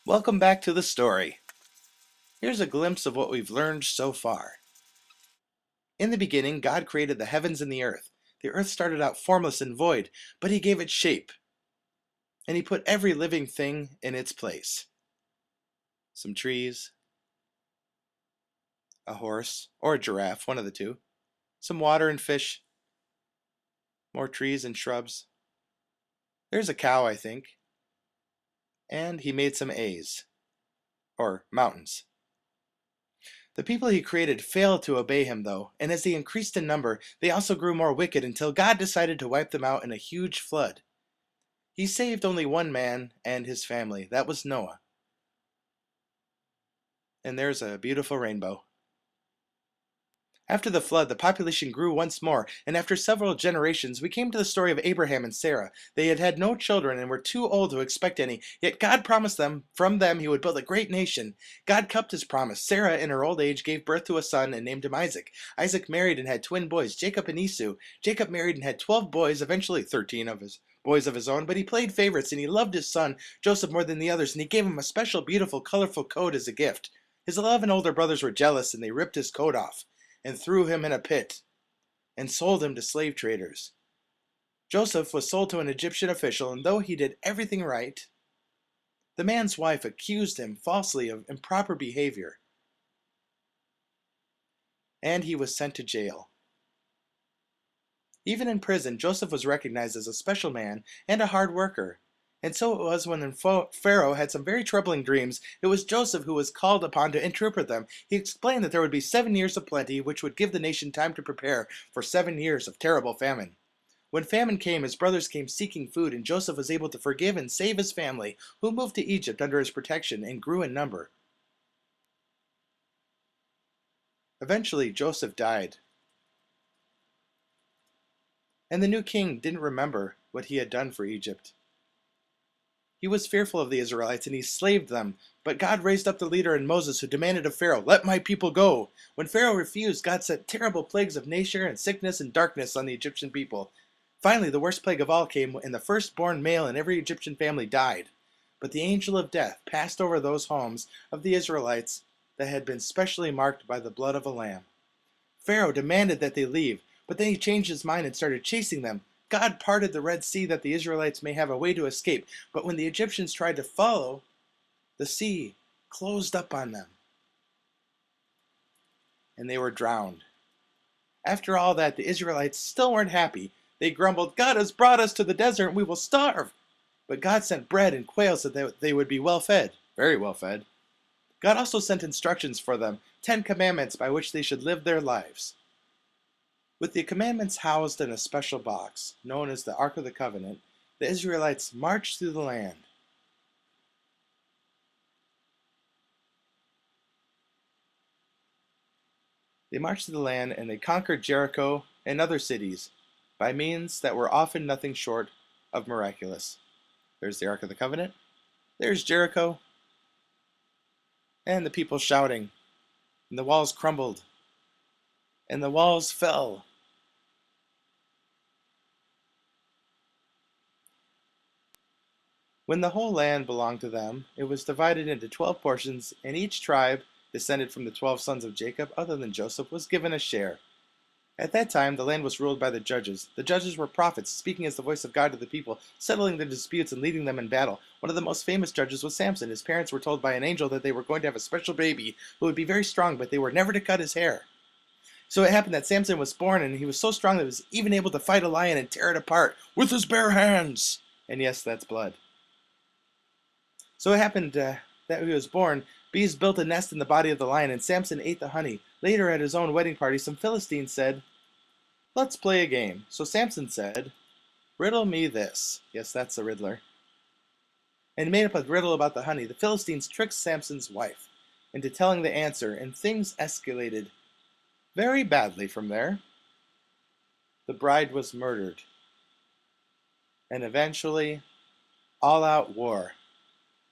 Welcome back to the story. Here's a glimpse of what we've learned so far. In the beginning, God created the heavens and the earth. The earth started out formless and void, but He gave it shape, and He put every living thing in its place. Some trees, a horse, or a giraffe, one of the two. Some water and fish, more trees and shrubs. There's a cow, I think. And He made some A's, or mountains. The people He created failed to obey Him, though, and as they increased in number, they also grew more wicked until God decided to wipe them out in a huge flood. He saved only one man and his family. That was Noah. And there's a beautiful rainbow. After the flood, the population grew once more, and after several generations, we came to the story of Abraham and Sarah. They had had no children and were too old to expect any, yet God promised them from them He would build a great nation. God kept His promise. Sarah, in her old age, gave birth to a son and named him Isaac. Isaac married and had twin boys, Jacob and Esau. Jacob married and had 12 boys, eventually 13 of his boys of his own, but he played favorites and he loved his son, Joseph, more than the others, and he gave him a special, beautiful, colorful coat as a gift. His 11 older brothers were jealous and they ripped his coat off and threw him in a pit, and sold him to slave traders. Joseph was sold to an Egyptian official, and though he did everything right, the man's wife accused him falsely of improper behavior, and he was sent to jail. Even in prison, Joseph was recognized as a special man and a hard worker. And so it was when Pharaoh had some very troubling dreams. It was Joseph who was called upon to interpret them. He explained that there would be 7 years of plenty, which would give the nation time to prepare for 7 years of terrible famine. When famine came, his brothers came seeking food, and Joseph was able to forgive and save his family, who moved to Egypt under his protection and grew in number. Eventually, Joseph died, and the new king didn't remember what he had done for Egypt. He was fearful of the Israelites, and he slaved them. But God raised up the leader in Moses, who demanded of Pharaoh, "Let my people go." When Pharaoh refused, God sent terrible plagues of nature and sickness and darkness on the Egyptian people. Finally, the worst plague of all came, and the firstborn male in every Egyptian family died. But the angel of death passed over those homes of the Israelites that had been specially marked by the blood of a lamb. Pharaoh demanded that they leave, but then he changed his mind and started chasing them. God parted the Red Sea that the Israelites may have a way to escape, but when the Egyptians tried to follow, the sea closed up on them, and they were drowned. After all that, the Israelites still weren't happy. They grumbled, "God has brought us to the desert and we will starve." But God sent bread and quail so that they would be well fed, very well fed. God also sent instructions for them, 10 commandments by which they should live their lives. With the commandments housed in a special box, known as the Ark of the Covenant, the Israelites marched through the land. They marched through the land and they conquered Jericho and other cities by means that were often nothing short of miraculous. There's the Ark of the Covenant, there's Jericho, and the people shouting, and the walls crumbled, and the walls fell. When the whole land belonged to them, it was divided into 12 portions, and each tribe, descended from the 12 sons of Jacob, other than Joseph, was given a share. At that time, the land was ruled by the judges. The judges were prophets, speaking as the voice of God to the people, settling their disputes and leading them in battle. One of the most famous judges was Samson. His parents were told by an angel that they were going to have a special baby who would be very strong, but they were never to cut his hair. So it happened that Samson was born, and he was so strong that he was even able to fight a lion and tear it apart with his bare hands. And yes, that's blood. So it happened that he was born, bees built a nest in the body of the lion, and Samson ate the honey. Later, at his own wedding party, some Philistines said, "Let's play a game." So Samson said, "Riddle me this." Yes, that's the riddler. And made up a riddle about the honey. The Philistines tricked Samson's wife into telling the answer, and things escalated very badly from there. The bride was murdered. And eventually, all-out war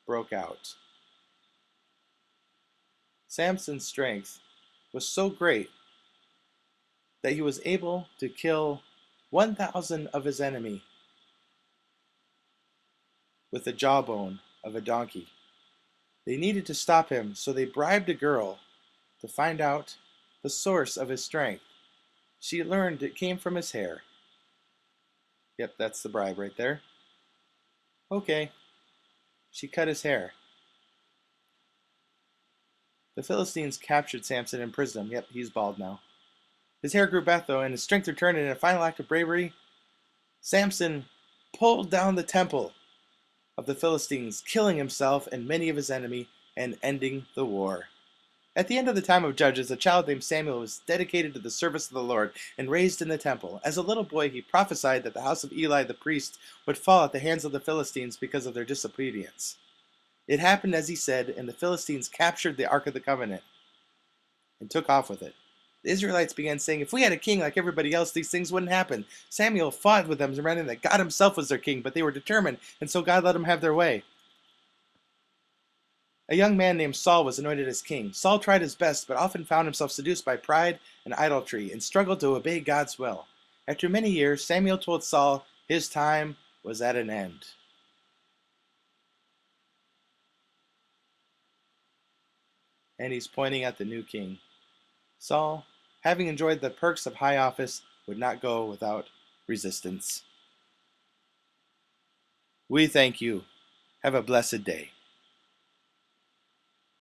broke out. Samson's strength was so great that he was able to kill 1,000 of his enemy with the jawbone of a donkey. They needed to stop him, so they bribed a girl to find out the source of his strength. She learned it came from his hair. Yep, that's the bribe right there. Okay. She cut his hair. The Philistines captured Samson and imprisoned him. Yep, he's bald now. His hair grew back though, and his strength returned, and in a final act of bravery, Samson pulled down the temple of the Philistines, killing himself and many of his enemies, and ending the war. At the end of the time of Judges, a child named Samuel was dedicated to the service of the Lord and raised in the temple. As a little boy, he prophesied that the house of Eli the priest would fall at the hands of the Philistines because of their disobedience. It happened as he said, and the Philistines captured the Ark of the Covenant and took off with it. The Israelites began saying, if we had a king like everybody else, these things wouldn't happen. Samuel fought with them, reminding that God himself was their king, but they were determined, and so God let them have their way. A young man named Saul was anointed as king. Saul tried his best, but often found himself seduced by pride and idolatry, and struggled to obey God's will. After many years, Samuel told Saul his time was at an end. And he's pointing at the new king. Saul, having enjoyed the perks of high office, would not go without resistance. We thank you. Have a blessed day.